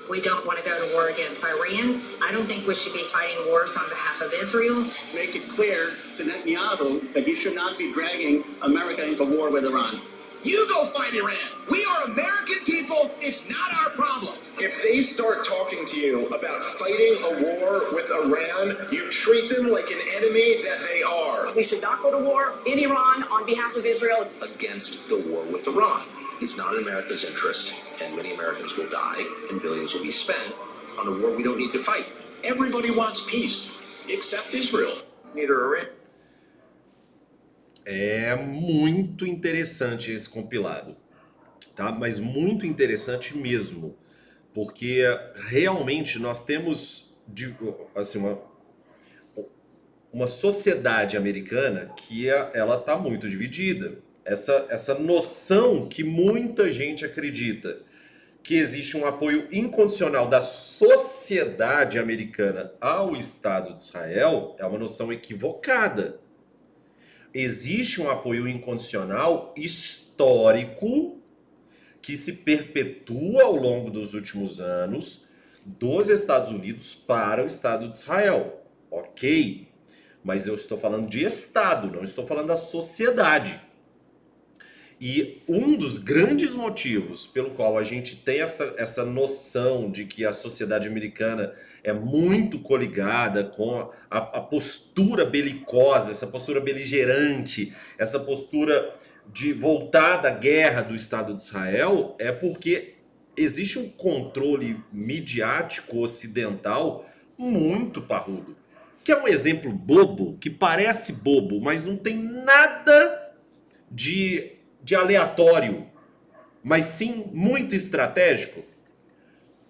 We don't want to go to war against Iran. I don't think we should be fighting wars on behalf of Israel. Make it clear to Netanyahu that he should not be dragging America into war with Iran. You go fight Iran. We are American people. It's not our problem. If they start talking to you about fighting a war with Iran, you treat them like an enemy that they are. We should not go to war in Iran on behalf of Israel. Against the war with Iran. It's not in America's interest, and many Americans will die, and billions will be spent on a war we don't need to fight. Everybody wants peace, except Israel. Neither Iran. É muito interessante esse compilado, tá? Mas muito interessante mesmo, porque realmente nós temos assim, uma sociedade americana que ela está muito dividida. Essa noção que muita gente acredita que existe um apoio incondicional da sociedade americana ao Estado de Israel é uma noção equivocada. Existe um apoio incondicional histórico que se perpetua ao longo dos últimos anos dos Estados Unidos para o Estado de Israel. Ok, mas eu estou falando de Estado, não estou falando da sociedade. E um dos grandes motivos pelo qual a gente tem essa noção de que a sociedade americana é muito coligada com a postura belicosa, essa postura beligerante, essa postura de voltada à guerra do Estado de Israel, é porque existe um controle midiático ocidental muito parrudo. Que é um exemplo bobo, que parece bobo, mas não tem nada de aleatório, mas sim muito estratégico.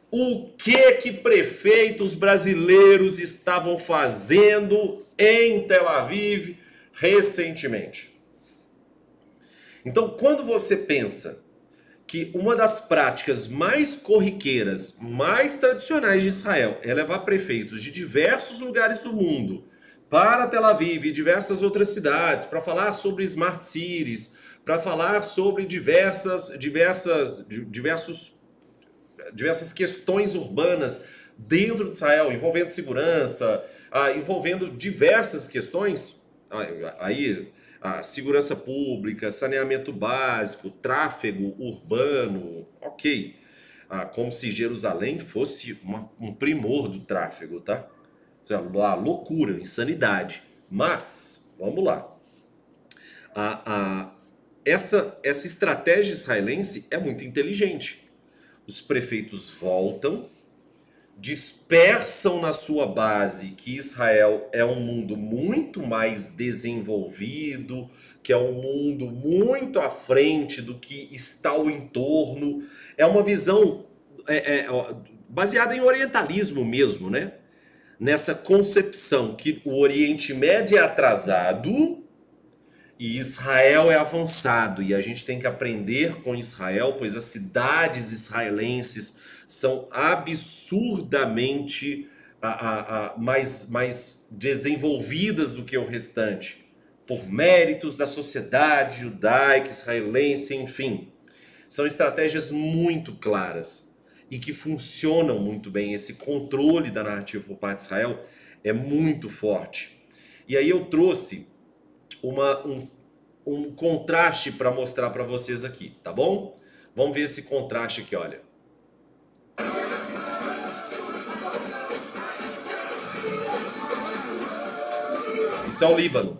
O que prefeitos brasileiros estavam fazendo em Tel Aviv recentemente? Então, quando você pensa que uma das práticas mais corriqueiras, mais tradicionais de Israel é levar prefeitos de diversos lugares do mundo para Tel Aviv e diversas outras cidades para falar sobre smart cities, para falar sobre diversas questões urbanas dentro de Israel, envolvendo segurança, envolvendo diversas questões, segurança pública, saneamento básico, tráfego urbano, ok. Como se Jerusalém fosse um primor do tráfego, tá? Loucura, insanidade. Mas, vamos lá. Essa estratégia israelense é muito inteligente. Os prefeitos voltam, dispersam na sua base que Israel é um mundo muito mais desenvolvido, que é um mundo muito à frente do que está ao entorno. É uma visão baseada em orientalismo mesmo, né? Nessa concepção que o Oriente Médio é atrasado e Israel é avançado, e a gente tem que aprender com Israel, pois as cidades israelenses são absurdamente mais desenvolvidas do que o restante, por méritos da sociedade judaica, israelense, enfim. São estratégias muito claras e que funcionam muito bem. Esse controle da narrativa por parte de Israel é muito forte. E aí eu trouxe um contraste para mostrar para vocês aqui, tá bom? Vamos ver esse contraste aqui, olha. Isso é o Líbano.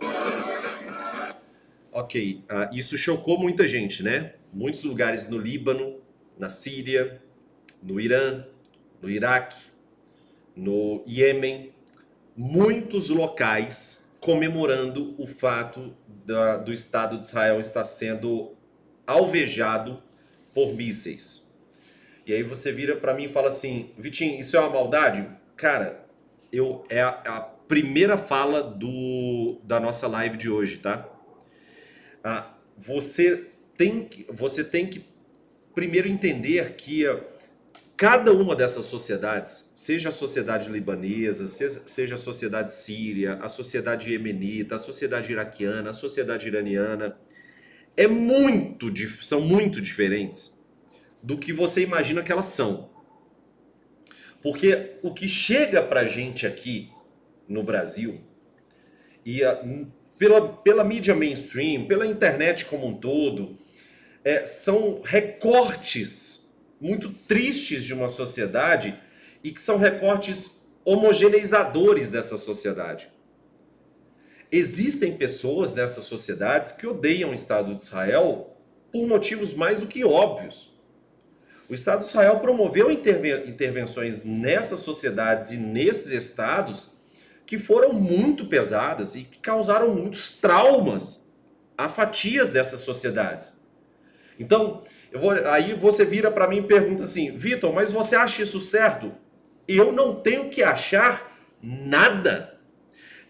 Ok, isso chocou muita gente, né? Muitos lugares no Líbano, na Síria, no Irã, no Iraque, no Iêmen, muitos locais comemorando o fato do Estado de Israel estar sendo alvejado por mísseis. E aí você vira para mim e fala assim, Vitinho, isso é uma maldade? Cara, é a primeira fala da nossa live de hoje, tá? Você tem que primeiro entender que cada uma dessas sociedades, seja a sociedade libanesa, seja a sociedade síria, a sociedade iemenita, a sociedade iraquiana, a sociedade iraniana, são muito diferentes do que você imagina que elas são. Porque o que chega pra gente aqui no Brasil, e pela mídia mainstream, pela internet como um todo, são recortes muito tristes de uma sociedade e que são recortes homogeneizadores dessa sociedade. Existem pessoas nessas sociedades que odeiam o Estado de Israel por motivos mais do que óbvios. O Estado de Israel promoveu intervenções nessas sociedades e nesses estados que foram muito pesadas e que causaram muitos traumas a fatias dessas sociedades. Então, aí você vira para mim e pergunta assim, Vitor, mas você acha isso certo? Eu não tenho que achar nada.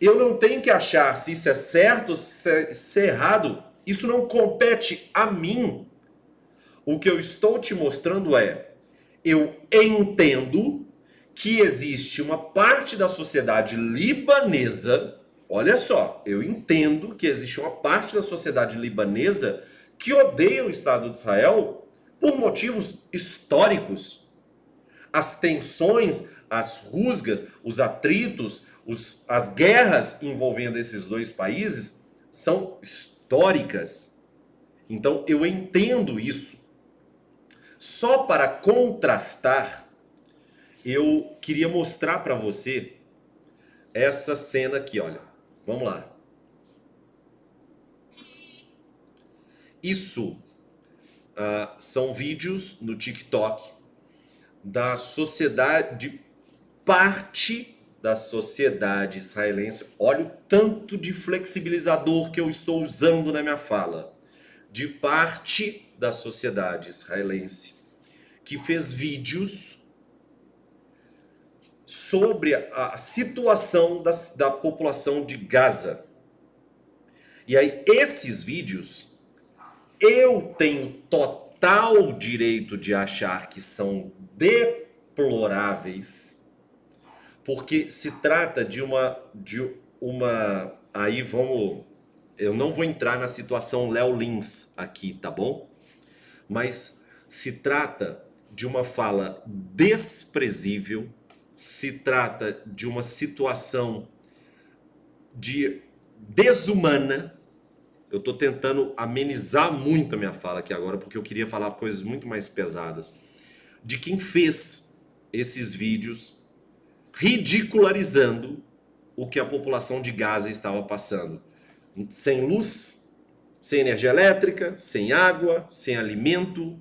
Eu não tenho que achar se isso é certo, se é errado. Isso não compete a mim. O que eu estou te mostrando eu entendo que existe uma parte da sociedade libanesa, olha só, eu entendo que existe uma parte da sociedade libanesa que odeia o Estado de Israel por motivos históricos. As tensões, as rusgas, os atritos, as guerras envolvendo esses dois países são históricas. Então eu entendo isso. Só para contrastar, eu queria mostrar para você essa cena aqui, olha. Vamos lá. Isso são vídeos no TikTok da sociedade, de parte da sociedade israelense. Olha o tanto de flexibilizador que eu estou usando na minha fala. De parte da sociedade israelense que fez vídeos sobre a situação da população de Gaza. E aí, esses vídeos, eu tenho total direito de achar que são deploráveis, porque se trata de uma aí vamos, eu não vou entrar na situação Léo Lins aqui, tá bom? Mas se trata de uma fala desprezível, se trata de uma situação desumana. Eu estou tentando amenizar muito a minha fala aqui agora, porque eu queria falar coisas muito mais pesadas. De quem fez esses vídeos ridicularizando o que a população de Gaza estava passando. Sem luz, sem energia elétrica, sem água, sem alimento,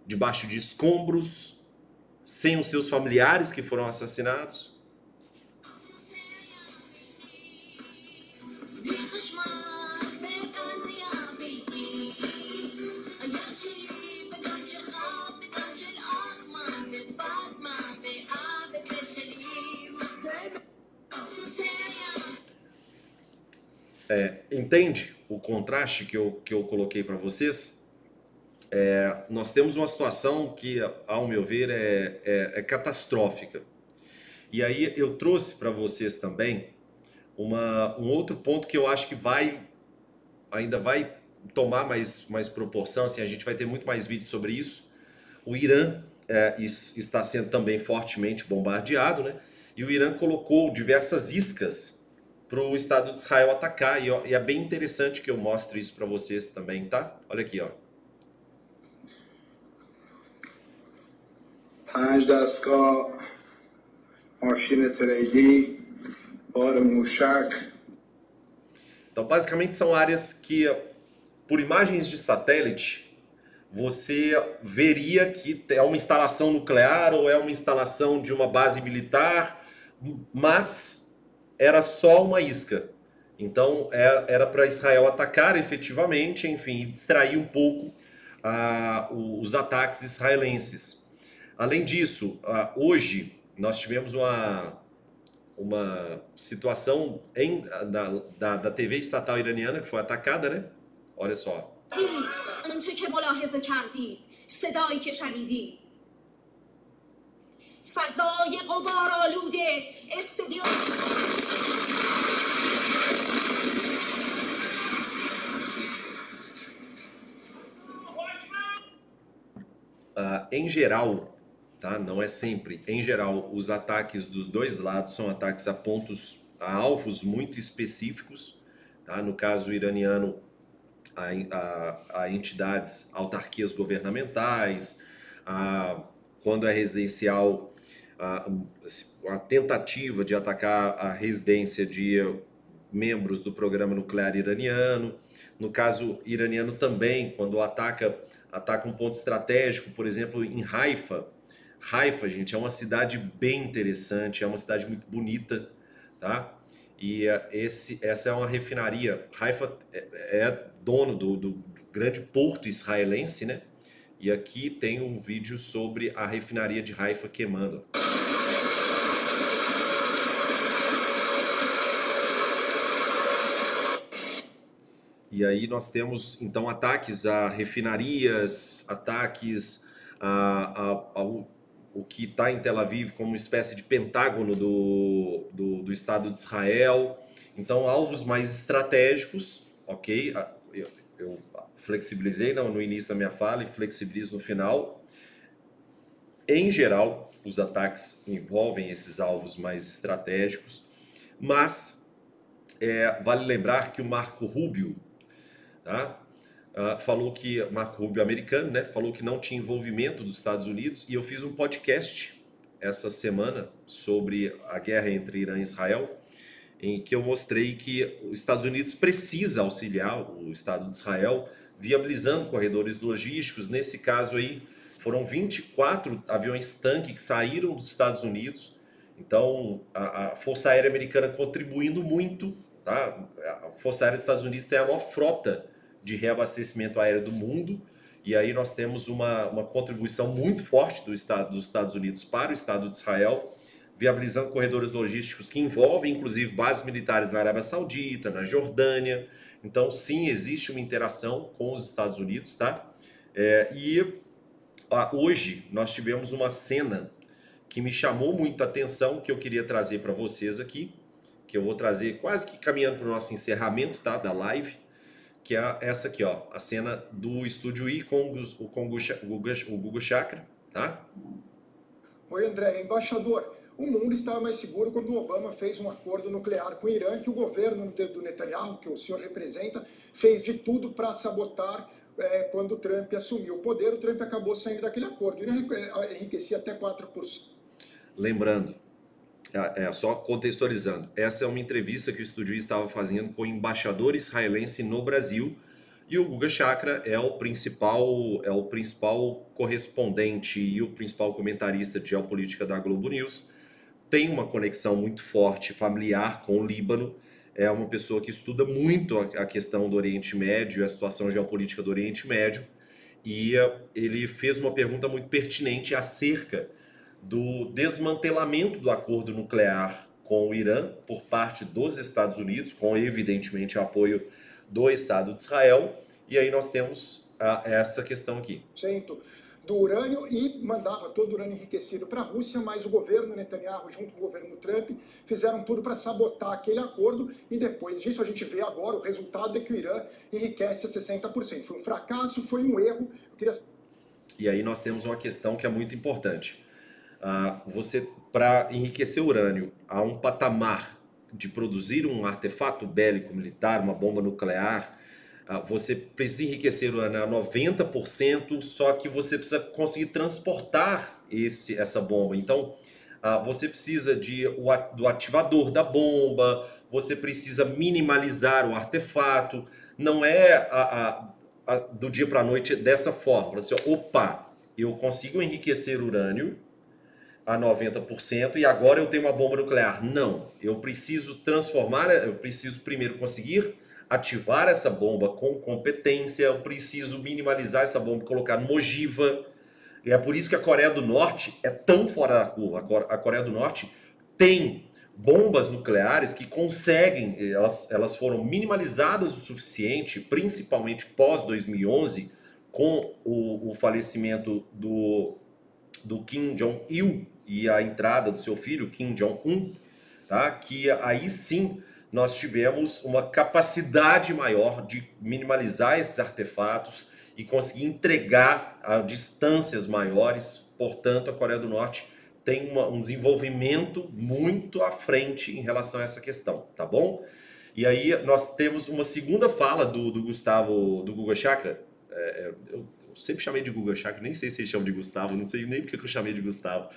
debaixo de escombros, sem os seus familiares que foram assassinados. Entende o contraste que eu coloquei para vocês? Nós temos uma situação que, ao meu ver, é catastrófica. E aí eu trouxe para vocês também um outro ponto que eu acho que ainda vai tomar mais proporção, assim, a gente vai ter muito mais vídeos sobre isso. O Irã está sendo também fortemente bombardeado, né? E o Irã colocou diversas iscas para o Estado de Israel atacar, e é bem interessante que eu mostre isso para vocês também, tá? Olha aqui, ó. Então, basicamente, são áreas que, por imagens de satélite, você veria que é uma instalação nuclear ou é uma instalação de uma base militar, mas era só uma isca. Então, era para Israel atacar efetivamente, enfim, e distrair um pouco os ataques israelenses. Além disso, hoje nós tivemos uma situação da TV estatal iraniana que foi atacada, né? Olha só. Em geral, tá? Não é sempre. Em geral, os ataques dos dois lados são ataques a alvos muito específicos. Tá? No caso iraniano, a entidades, autarquias governamentais, quando é residencial, a tentativa de atacar a residência de membros do programa nuclear iraniano. No caso iraniano também, quando ataca um ponto estratégico, por exemplo, em Haifa. Haifa, gente, é uma cidade bem interessante, é uma cidade muito bonita, tá? E essa é uma refinaria. Haifa é dono do grande porto israelense, né? E aqui tem um vídeo sobre a refinaria de Haifa queimando. E aí nós temos, então, ataques a refinarias, ataques o que está em Tel Aviv como uma espécie de pentágono do Estado de Israel. Então, alvos mais estratégicos, ok? Eu flexibilizei no início da minha fala e flexibilizo no final. Em geral, os ataques envolvem esses alvos mais estratégicos, mas vale lembrar que o Marco Rubio, tá? Falou que, Marco Rubio americano, né? Falou que não tinha envolvimento dos Estados Unidos, e eu fiz um podcast essa semana sobre a guerra entre Irã e Israel, em que eu mostrei que os Estados Unidos precisa auxiliar o Estado de Israel, viabilizando corredores logísticos. Nesse caso aí, foram 24 aviões-tanque que saíram dos Estados Unidos. Então, a Força Aérea Americana contribuindo muito, tá? A Força Aérea dos Estados Unidos tem a maior frota de reabastecimento aéreo do mundo, e aí nós temos uma contribuição muito forte dos Estados Unidos para o Estado de Israel, viabilizando corredores logísticos que envolvem, inclusive, bases militares na Arábia Saudita, na Jordânia. Então, sim, existe uma interação com os Estados Unidos, tá? Hoje nós tivemos uma cena que me chamou muita atenção, que eu queria trazer para vocês aqui, que eu vou trazer quase que caminhando para o nosso encerramento, tá, da live, que é essa aqui, ó, a cena do Estúdio I com o Guga Chakra, tá? Oi, André, embaixador. O mundo estava mais seguro quando o Obama fez um acordo nuclear com o Irã, que o governo do Netanyahu, que o senhor representa, fez de tudo para sabotar quando o Trump assumiu o poder. O Trump acabou saindo daquele acordo. O Irã enriquecia até 4%. Lembrando, só contextualizando, essa é uma entrevista que o Estúdio estava fazendo com o embaixador israelense no Brasil, e o Guga Chakra é o principal correspondente e o principal comentarista de geopolítica da Globo News. Tem uma conexão muito forte, familiar com o Líbano, é uma pessoa que estuda muito a questão do Oriente Médio, a situação geopolítica do Oriente Médio, e ele fez uma pergunta muito pertinente acerca do desmantelamento do acordo nuclear com o Irã por parte dos Estados Unidos, com evidentemente o apoio do Estado de Israel. E aí nós temos essa questão aqui. Do urânio, e mandava todo o urânio enriquecido para a Rússia, mas o governo Netanyahu, junto com o governo Trump, fizeram tudo para sabotar aquele acordo, e depois disso a gente vê agora o resultado é que o Irã enriquece a 60%. Foi um fracasso, foi um erro. E aí nós temos uma questão que é muito importante. Você, para enriquecer urânio a um patamar de produzir um artefato bélico militar, uma bomba nuclear, você precisa enriquecer urânio a 90%, só que você precisa conseguir transportar essa bomba. Então, você precisa do ativador da bomba, você precisa minimalizar o artefato. Não é do dia para a noite dessa forma. Assim, opa, eu consigo enriquecer urânio a 90% e agora eu tenho uma bomba nuclear. Não, eu preciso eu preciso primeiro conseguir ativar essa bomba com competência, eu preciso minimalizar essa bomba, colocar numa ogiva. E é por isso que a Coreia do Norte é tão fora da curva. A Coreia do Norte tem bombas nucleares que conseguem, elas foram minimalizadas o suficiente, principalmente pós-2011, com o falecimento do Kim Jong-il e a entrada do seu filho, Kim Jong-un, tá? Que aí sim nós tivemos uma capacidade maior de minimalizar esses artefatos e conseguir entregar a distâncias maiores. Portanto, a Coreia do Norte tem um desenvolvimento muito à frente em relação a essa questão, tá bom? E aí nós temos uma segunda fala do Gustavo, do Guga Chakra. Eu sempre chamei de Guga Chakra, nem sei se ele chama de Gustavo, não sei nem porque eu chamei de Gustavo.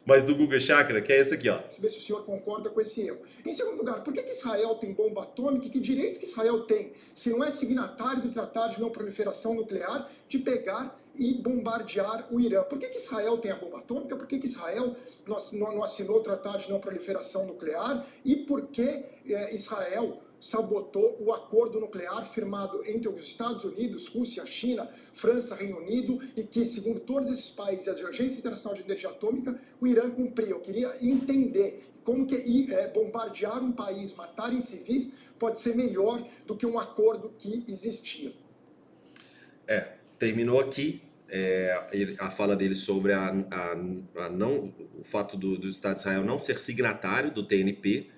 Mas do Guga Chakra, que é esse aqui, ó. Ver se o senhor concorda com esse erro. Em segundo lugar, por que Israel tem bomba atômica e que direito que Israel tem, se não é signatário do Tratado de Não Proliferação Nuclear, de pegar e bombardear o Irã? Por que Israel tem a bomba atômica? Por que Israel não assinou o Tratado de Não Proliferação Nuclear? E por que Israel sabotou o acordo nuclear firmado entre os Estados Unidos, Rússia, China, França, Reino Unido, e que, segundo todos esses países, a Agência Internacional de Energia Atômica, o Irã cumpriu? Eu queria entender como que bombardear um país, matar em civis, pode ser melhor do que um acordo que existia. Terminou aqui a fala dele sobre o fato do Estado de Israel não ser signatário do TNP.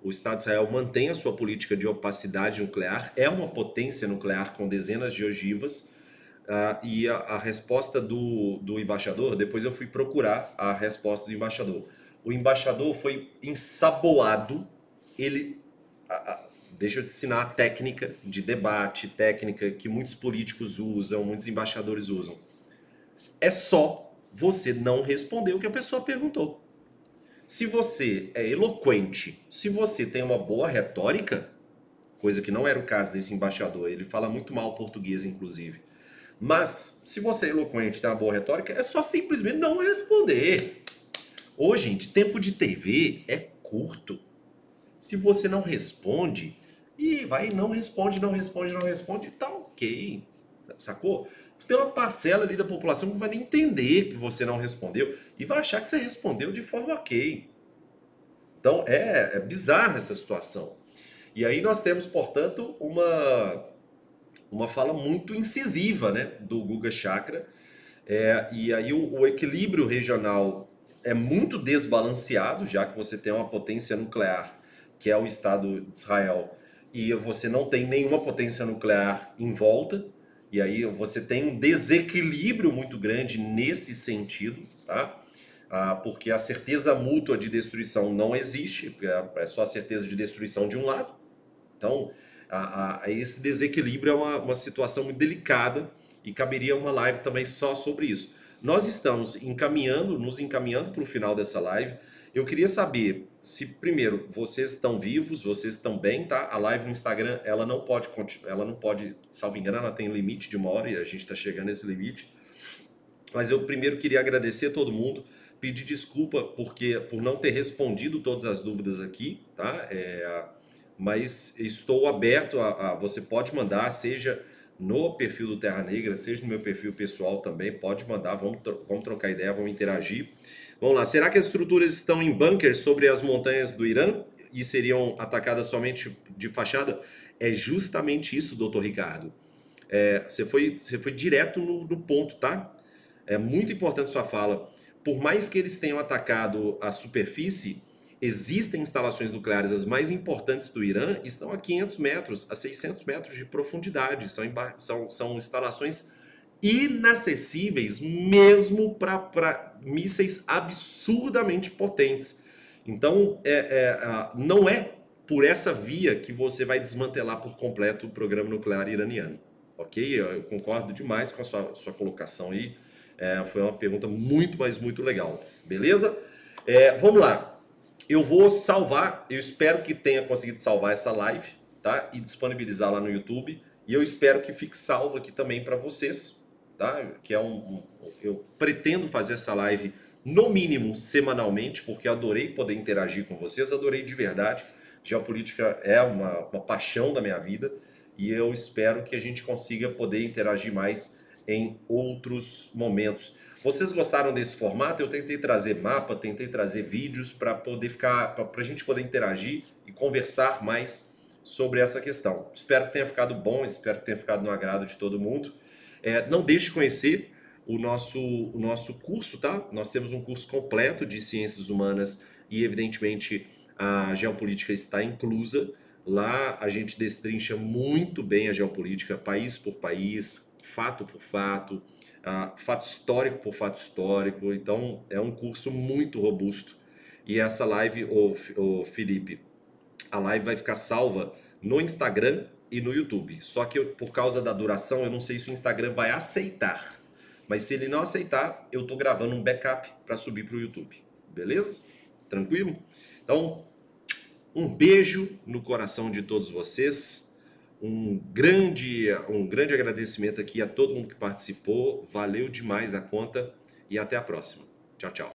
O Estado de Israel mantém a sua política de opacidade nuclear, é uma potência nuclear com dezenas de ogivas, e a resposta do embaixador, depois eu fui procurar a resposta do embaixador. O embaixador foi ensaboado, deixa eu te ensinar a técnica de debate, técnica que muitos políticos usam, muitos embaixadores usam. É só você não responder o que a pessoa perguntou. Se você é eloquente, se você tem uma boa retórica, coisa que não era o caso desse embaixador, ele fala muito mal português, inclusive. Mas, se você é eloquente e tem uma boa retórica, é só simplesmente não responder. Ô, gente, tempo de TV é curto. Se você não responde, não responde, tá ok. Sacou? Tem uma parcela ali da população que não vai nem entender que você não respondeu e vai achar que você respondeu de forma ok. Então, é bizarra essa situação. E aí nós temos, portanto, uma fala muito incisiva, né, do Guga Chakra. E aí o equilíbrio regional é muito desbalanceado, já que você tem uma potência nuclear, que é o Estado de Israel, e você não tem nenhuma potência nuclear em volta. E aí você tem um desequilíbrio muito grande nesse sentido, tá? Porque a certeza mútua de destruição não existe, é só a certeza de destruição de um lado. Então, esse desequilíbrio é uma situação muito delicada e caberia uma live também só sobre isso. Nós estamos nos encaminhando para o final dessa live. Eu queria saber se, primeiro, vocês estão vivos, vocês estão bem, tá? A live no Instagram, ela não pode, salvo engano, ela tem um limite de 1 hora e a gente está chegando nesse limite. Mas eu primeiro queria agradecer a todo mundo, pedir desculpa por não ter respondido todas as dúvidas aqui, tá? Mas estou aberto você pode mandar, seja no perfil do Terra Negra, seja no meu perfil pessoal também, pode mandar, vamos trocar ideia, vamos interagir. Vamos lá, será que as estruturas estão em bunkers sobre as montanhas do Irã e seriam atacadas somente de fachada? É justamente isso, doutor Ricardo. Você foi direto no ponto, tá? É muito importante sua fala. Por mais que eles tenham atacado a superfície, existem instalações nucleares, as mais importantes do Irã, estão a 500 metros, a 600 metros de profundidade. São instalações inacessíveis, mesmo para mísseis absurdamente potentes. Então, não é por essa via que você vai desmantelar por completo o programa nuclear iraniano. Ok? Eu concordo demais com a sua colocação aí. Foi uma pergunta muito, mas muito legal. Beleza? Vamos lá. Eu vou salvar, eu espero que tenha conseguido salvar essa live, tá? E disponibilizar lá no YouTube. E eu espero que fique salvo aqui também para vocês, tá? Que eu pretendo fazer essa live no mínimo semanalmente, porque adorei poder interagir com vocês, adorei de verdade. Geopolítica é uma paixão da minha vida e eu espero que a gente consiga poder interagir mais em outros momentos. Vocês gostaram desse formato? Eu tentei trazer mapa, tentei trazer vídeos para a gente poder interagir e conversar mais sobre essa questão. Espero que tenha ficado bom, espero que tenha ficado no agrado de todo mundo. Não deixe de conhecer o nosso curso, tá? Nós temos um curso completo de ciências humanas e, evidentemente, a geopolítica está inclusa. Lá a gente destrincha muito bem a geopolítica, país por país, fato por fato, fato histórico por fato histórico. Então, é um curso muito robusto. E essa live, Felipe, a live vai ficar salva no Instagram e no YouTube. Só que por causa da duração, eu não sei se o Instagram vai aceitar. Mas se ele não aceitar, eu tô gravando um backup para subir para o YouTube. Beleza? Tranquilo? Então, um beijo no coração de todos vocês. Um grande agradecimento aqui a todo mundo que participou. Valeu demais a conta e até a próxima. Tchau, tchau.